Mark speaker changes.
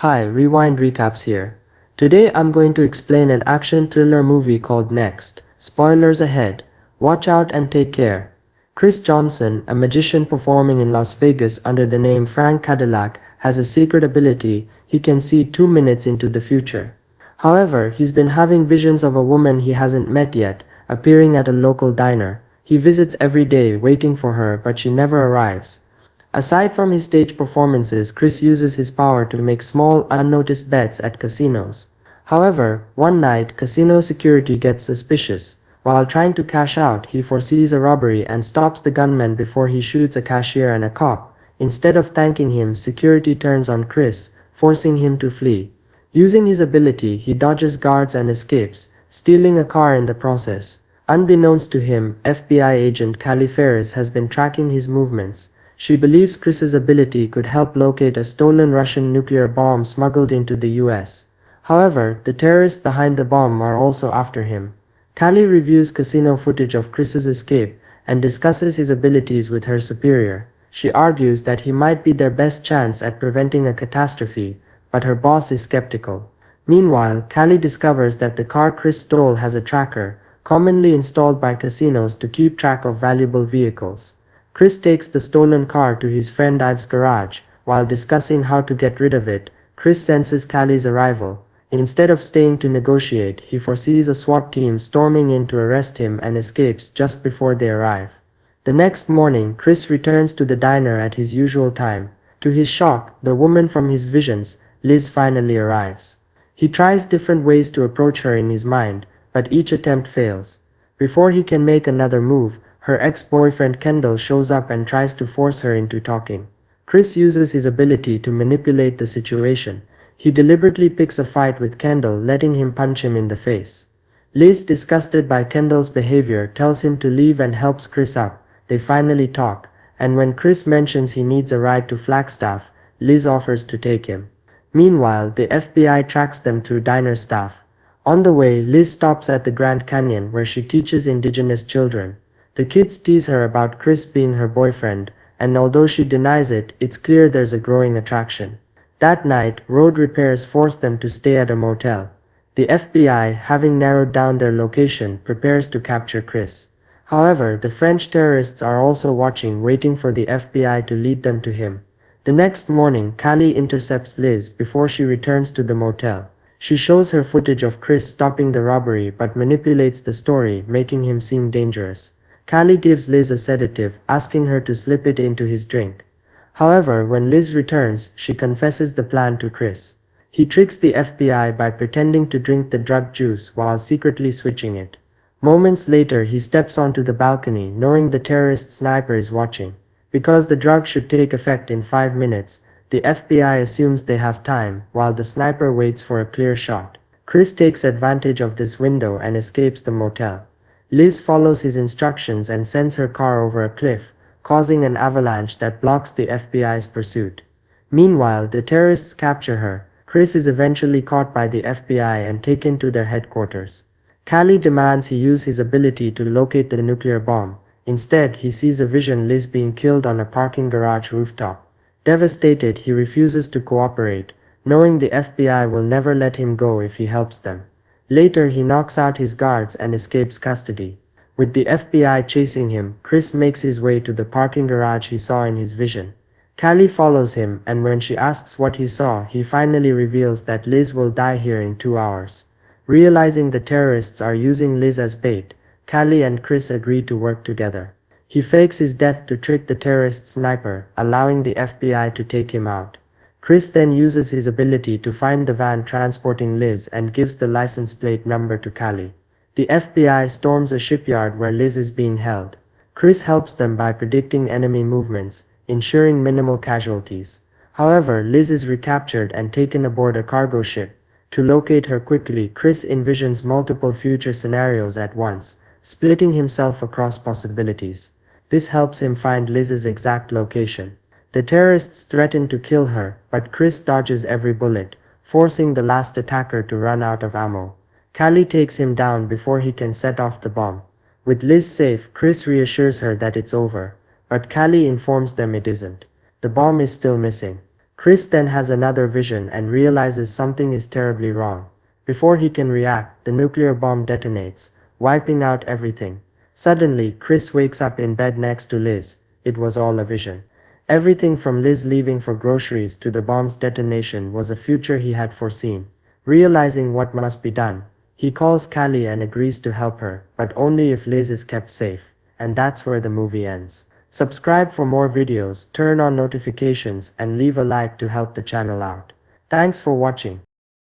Speaker 1: Hi, Rewind Recaps here. Today I'm going to explain an action thriller movie called Next. Spoilers ahead. Watch out and take care. Chris Johnson, a magician performing in Las Vegas under the name Frank Cadillac, has a secret ability. He can see 2 minutes into the future. However, he's been having visions of a woman he hasn't met yet, appearing at a local diner. He visits every day waiting for her, but she never arrives. Aside from his stage performances, Chris uses his power to make small, unnoticed bets at casinos. However, one night, casino security gets suspicious. While trying to cash out, he foresees a robbery and stops the gunman before he shoots a cashier and a cop. Instead of thanking him, security turns on Chris, forcing him to flee. Using his ability, he dodges guards and escapes, stealing a car in the process. Unbeknownst to him, FBI agent Callie Ferris has been tracking his movements. She believes Chris's ability could help locate a stolen Russian nuclear bomb smuggled into the US. However, the terrorists behind the bomb are also after him. Callie reviews casino footage of Chris's escape and discusses his abilities with her superior. She argues that he might be their best chance at preventing a catastrophe, but her boss is skeptical. Meanwhile, Callie discovers that the car Chris stole has a tracker, commonly installed by casinos to keep track of valuable vehicles. Chris takes the stolen car to his friend Ives' garage. While discussing how to get rid of it, Chris senses Callie's arrival. Instead of staying to negotiate, he foresees a SWAT team storming in to arrest him and escapes just before they arrive. The next morning, Chris returns to the diner at his usual time. To his shock, the woman from his visions, Liz, finally arrives. He tries different ways to approach her in his mind, but each attempt fails. Before he can make another move, her ex-boyfriend Kendall shows up and tries to force her into talking. Chris uses his ability to manipulate the situation. He deliberately picks a fight with Kendall, letting him punch him in the face. Liz, disgusted by Kendall's behavior, tells him to leave and helps Chris up. They finally talk, and when Chris mentions he needs a ride to Flagstaff, Liz offers to take him. Meanwhile, the FBI tracks them through diner staff. On the way, Liz stops at the Grand Canyon where she teaches indigenous children. The kids tease her about Chris being her boyfriend, and although she denies it, it's clear there's a growing attraction. That night, road repairs force them to stay at a motel. The FBI, having narrowed down their location, prepares to capture Chris. However, the French terrorists are also watching, waiting for the FBI to lead them to him. The next morning, Callie intercepts Liz before she returns to the motel. She shows her footage of Chris stopping the robbery but manipulates the story, making him seem dangerous. Callie gives Liz a sedative, asking her to slip it into his drink. However, when Liz returns, she confesses the plan to Chris. He tricks the FBI by pretending to drink the drug juice while secretly switching it. Moments later, he steps onto the balcony, knowing the terrorist sniper is watching. Because the drug should take effect in 5 minutes, the FBI assumes they have time, while the sniper waits for a clear shot. Chris takes advantage of this window and escapes the motel. Liz follows his instructions and sends her car over a cliff, causing an avalanche that blocks the FBI's pursuit. Meanwhile, the terrorists capture her. Chris is eventually caught by the FBI and taken to their headquarters. Callie demands he use his ability to locate the nuclear bomb. Instead, he sees a vision Liz being killed on a parking garage rooftop. Devastated, he refuses to cooperate, knowing the FBI will never let him go if he helps them. Later, he knocks out his guards and escapes custody. With the FBI chasing him, Chris makes his way to the parking garage he saw in his vision. Callie follows him, and when she asks what he saw, he finally reveals that Liz will die here in 2 hours. Realizing the terrorists are using Liz as bait, Callie and Chris agree to work together. He fakes his death to trick the terrorist sniper, allowing the FBI to take him out. Chris then uses his ability to find the van transporting Liz and gives the license plate number to Callie. The FBI storms a shipyard where Liz is being held. Chris helps them by predicting enemy movements, ensuring minimal casualties. However, Liz is recaptured and taken aboard a cargo ship. To locate her quickly, Chris envisions multiple future scenarios at once, splitting himself across possibilities. This helps him find Liz's exact location. The terrorists threaten to kill her, but Chris dodges every bullet, forcing the last attacker to run out of ammo. Callie takes him down before he can set off the bomb. With Liz safe, Chris reassures her that it's over, but Callie informs them it isn't. The bomb is still missing. Chris then has another vision and realizes something is terribly wrong. Before he can react, the nuclear bomb detonates, wiping out everything. Suddenly, Chris wakes up in bed next to Liz. It was all a vision. Everything from Liz leaving for groceries to the bomb's detonation was a future he had foreseen. Realizing what must be done, he calls Callie and agrees to help her, but only if Liz is kept safe. And that's where the movie ends. Subscribe for more videos, turn on notifications, and leave a like to help the channel out. Thanks for watching.